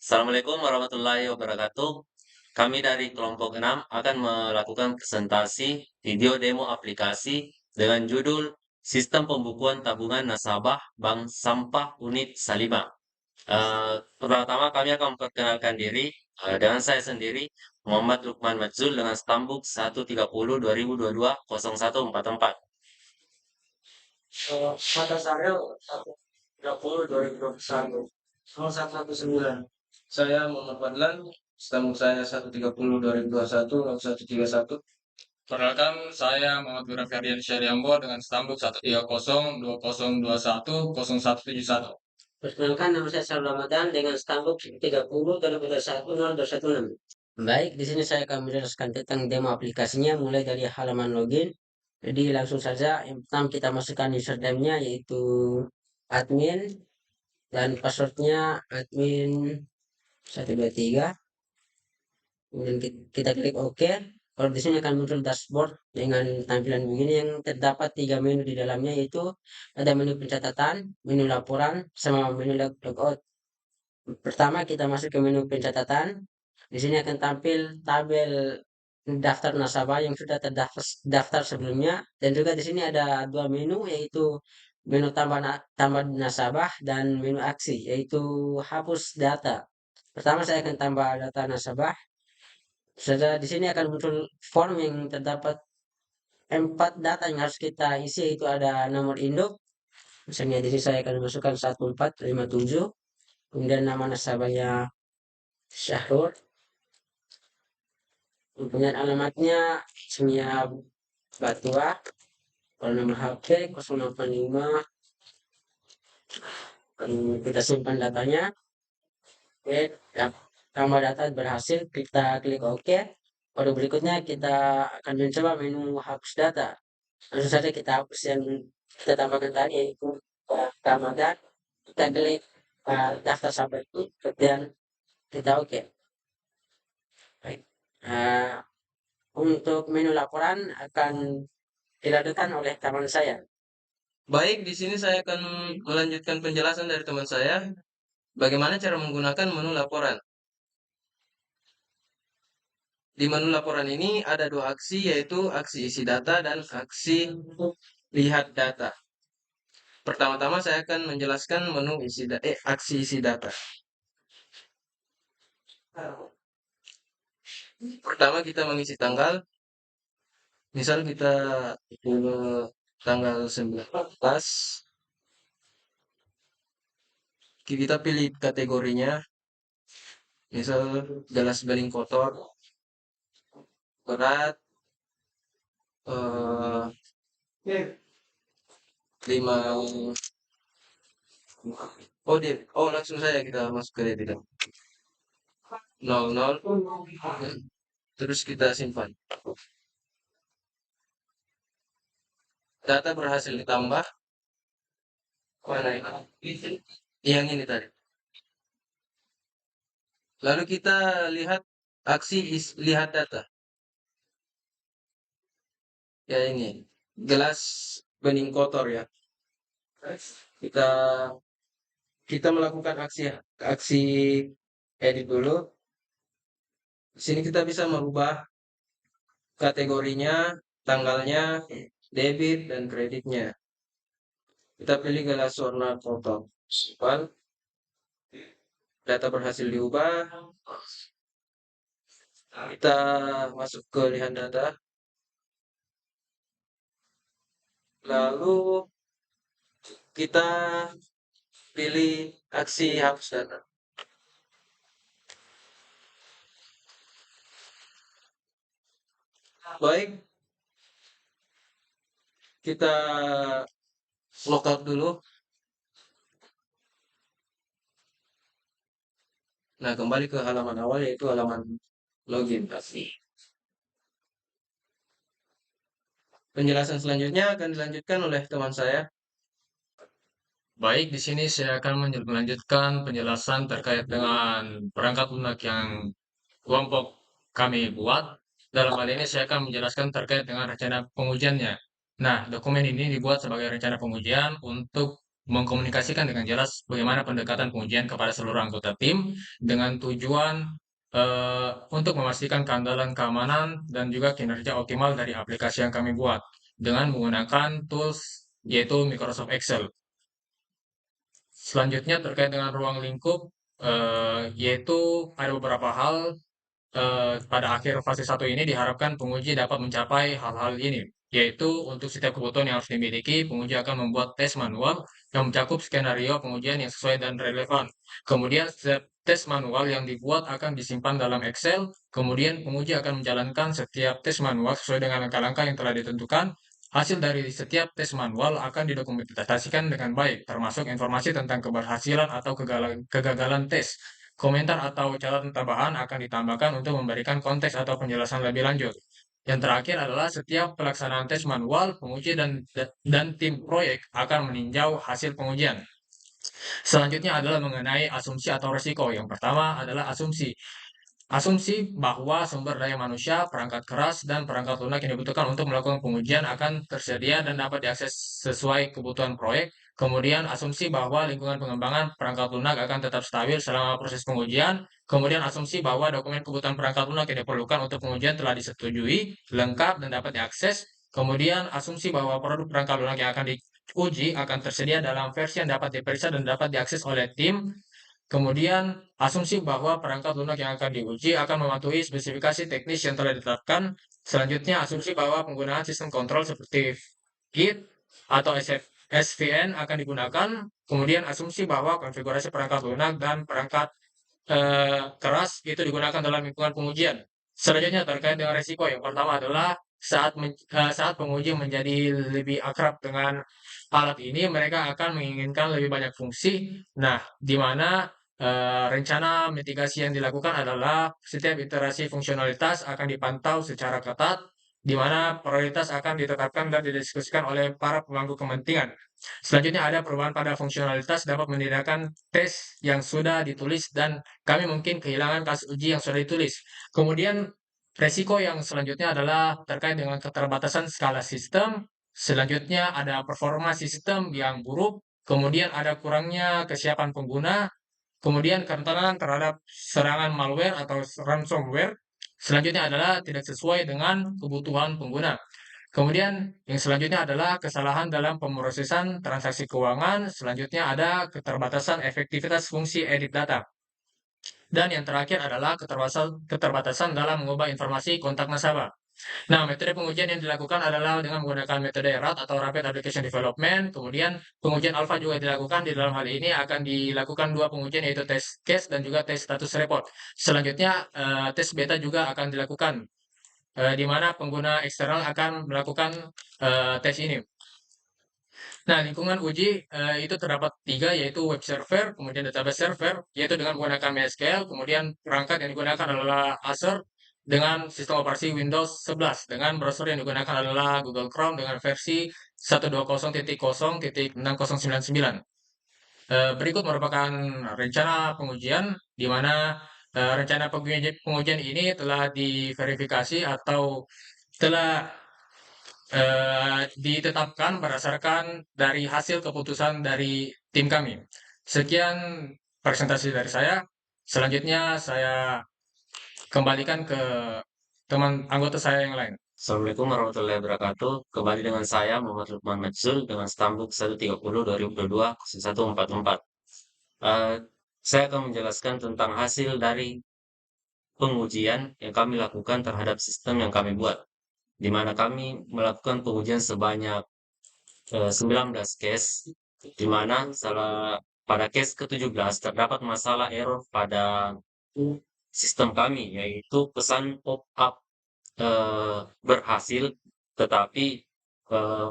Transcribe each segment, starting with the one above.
Assalamualaikum warahmatullahi wabarakatuh. Kami dari kelompok 6 akan melakukan presentasi video demo aplikasi dengan judul Sistem Pembukuan Tabungan Nasabah Bank Sampah Unit Salima. Pertama kami akan memperkenalkan diri dengan saya sendiri, Muhammad Lukman Madzul dengan stambuk 130 2022 0144. Mata saya 130 2021 0119. Saya Muhammad Fadlan, stambuk saya 130 2021 0131. Perkenalkan, saya Muhammad Nurul Ferdian Syariambo dengan stambuk 130 2021 0171. Perkenalkan, nama saya Saul Ramadan dengan stambuk 30 2021 0216. Baik, di sini saya akan menjelaskan tentang demo aplikasinya mulai dari halaman login. Jadi langsung saja, yang pertama kita masukkan username-nya yaitu admin dan passwordnya admin 123. Kemudian kita klik OK. Kalau di sini akan muncul dashboard dengan tampilan begini yang terdapat 3 menu di dalamnya, yaitu ada menu pencatatan, menu laporan, sama menu logout. Pertama kita masuk ke menu pencatatan. Di sini akan tampil tabel daftar nasabah yang sudah terdaftar sebelumnya, dan juga di sini ada 2 menu, yaitu menu tambah nasabah dan menu aksi, yaitu hapus data. Pertama saya akan tambah data nasabah. Sudah di sini akan muncul form yang terdapat 4 data yang harus kita isi, yaitu ada nomor induk. Misalnya di sini saya akan masukkan 1457, kemudian nama nasabahnya Syahrul, kemudian alamatnya Semia Batua, kalau nomor HP 085, kita simpan datanya. Oke, tambah data berhasil, kita klik OK. Pada berikutnya kita akan mencoba menu hapus data. Langsung saja kita hapus yang kita tambahkan tadi, yaitu Ramadan. Kita klik daftar sampai itu, kemudian kita OK. Baik. Untuk menu laporan akan dilakukan oleh teman saya. Baik, di sini saya akan melanjutkan penjelasan dari teman saya bagaimana cara menggunakan menu laporan. Di menu laporan ini ada 2 aksi, yaitu aksi isi data dan aksi lihat data. Pertama-tama saya akan menjelaskan menu aksi isi data. Pertama kita mengisi tanggal. Misal kita tanggal 19. Kita pilih kategorinya. Misal gelas beling kotor, berat, 5. Langsung saja kita masuk ke debit. 00. Terus kita simpan. Data berhasil ditambah. Mana ini? Yang ini tadi. Lalu kita lihat aksi lihat data. Ya ini, gelas bening kotor ya. Kita kita melakukan aksi edit dulu. Di sini kita bisa merubah kategorinya, tanggalnya, debit dan kreditnya. Kita pilih gelas warna kotor. Simpan. Data berhasil diubah. Kita masuk ke lihat data. Lalu kita pilih aksi hapus data. Baik, kita logout dulu. Nah, kembali ke halaman awal, yaitu halaman login pasti. Penjelasan selanjutnya akan dilanjutkan oleh teman saya. Baik, di sini saya akan melanjutkan penjelasan terkait dengan perangkat lunak yang kelompok kami buat. Dalam hal ini saya akan menjelaskan terkait dengan rencana pengujiannya. Nah, dokumen ini dibuat sebagai rencana pengujian untuk mengkomunikasikan dengan jelas bagaimana pendekatan pengujian kepada seluruh anggota tim dengan tujuan untuk memastikan keandalan keamanan dan juga kinerja optimal dari aplikasi yang kami buat dengan menggunakan tools yaitu Microsoft Excel. Selanjutnya terkait dengan ruang lingkup, yaitu ada beberapa hal pada akhir fase 1 ini diharapkan penguji dapat mencapai hal-hal ini, yaitu untuk setiap kebutuhan yang harus dimiliki, penguji akan membuat tes manual yang mencakup skenario pengujian yang sesuai dan relevan. Kemudian setiap tes manual yang dibuat akan disimpan dalam Excel, kemudian penguji akan menjalankan setiap tes manual sesuai dengan langkah-langkah yang telah ditentukan. Hasil dari setiap tes manual akan didokumentasikan dengan baik, termasuk informasi tentang keberhasilan atau kegagalan tes. Komentar atau catatan tambahan akan ditambahkan untuk memberikan konteks atau penjelasan lebih lanjut. Yang terakhir adalah setiap pelaksanaan tes manual, penguji dan tim proyek akan meninjau hasil pengujian. Selanjutnya adalah mengenai asumsi atau resiko. Yang pertama adalah asumsi. Asumsi bahwa sumber daya manusia, perangkat keras, dan perangkat lunak yang dibutuhkan untuk melakukan pengujian akan tersedia dan dapat diakses sesuai kebutuhan proyek. Kemudian asumsi bahwa lingkungan pengembangan perangkat lunak akan tetap stabil selama proses pengujian. Kemudian asumsi bahwa dokumen kebutuhan perangkat lunak yang diperlukan untuk pengujian telah disetujui, lengkap, dan dapat diakses. Kemudian asumsi bahwa produk perangkat lunak yang akan diuji akan tersedia dalam versi yang dapat diperiksa dan dapat diakses oleh tim. Kemudian, asumsi bahwa perangkat lunak yang akan diuji akan mematuhi spesifikasi teknis yang telah ditetapkan. Selanjutnya, asumsi bahwa penggunaan sistem kontrol seperti Git atau SVN akan digunakan. Kemudian, asumsi bahwa konfigurasi perangkat lunak dan perangkat keras itu digunakan dalam lingkungan pengujian. Selanjutnya, terkait dengan resiko, yang pertama adalah saat penguji menjadi lebih akrab dengan alat ini, mereka akan menginginkan lebih banyak fungsi. Nah, di mana rencana mitigasi yang dilakukan adalah setiap iterasi fungsionalitas akan dipantau secara ketat, di mana prioritas akan ditetapkan dan didiskusikan oleh para pemangku kepentingan. Selanjutnya ada perubahan pada fungsionalitas dapat menandakan tes yang sudah ditulis dan kami mungkin kehilangan kasus uji yang sudah ditulis. Kemudian resiko yang selanjutnya adalah terkait dengan keterbatasan skala sistem. Selanjutnya ada performa sistem yang buruk. Kemudian ada kurangnya kesiapan pengguna. Kemudian kerentanan terhadap serangan malware atau ransomware. Selanjutnya adalah tidak sesuai dengan kebutuhan pengguna. Kemudian yang selanjutnya adalah kesalahan dalam pemrosesan transaksi keuangan. Selanjutnya ada keterbatasan efektivitas fungsi edit data. Dan yang terakhir adalah keterbatasan dalam mengubah informasi kontak nasabah. Nah, metode pengujian yang dilakukan adalah dengan menggunakan metode RAD atau Rapid Application Development. Kemudian pengujian alpha juga dilakukan. Di dalam hal ini akan dilakukan dua pengujian yaitu tes case dan juga tes status report. Selanjutnya tes beta juga akan dilakukan, di mana pengguna eksternal akan melakukan tes ini. Nah, lingkungan uji itu terdapat tiga, yaitu web server, kemudian database server, yaitu dengan menggunakan MySQL, kemudian perangkat yang digunakan adalah Azure dengan sistem operasi Windows 11, dengan browser yang digunakan adalah Google Chrome dengan versi 120.0.6099. Berikut merupakan rencana pengujian, di mana rencana pengujian ini telah diverifikasi atau telah ditetapkan berdasarkan dari hasil keputusan dari tim kami. Sekian presentasi dari saya. Selanjutnya saya kembalikan ke teman anggota saya yang lain. Assalamualaikum warahmatullahi wabarakatuh. Kembali dengan saya Muhammad Lukman Majzul dengan stambuk 130/2022-0144. Saya akan menjelaskan tentang hasil dari pengujian yang kami lakukan terhadap sistem yang kami buat, di mana kami melakukan pengujian sebanyak 19 case, di mana pada case ke-17 terdapat masalah error pada sistem kami, yaitu pesan pop-up berhasil, tetapi eh,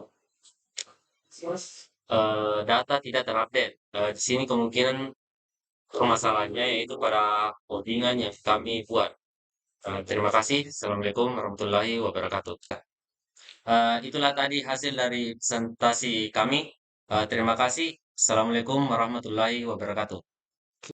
data tidak terupdate. Di sini kemungkinan permasalahannya yaitu pada codingan yang kami buat. Terima kasih. Assalamualaikum warahmatullahi wabarakatuh. Itulah tadi hasil dari presentasi kami. Terima kasih. Assalamualaikum warahmatullahi wabarakatuh.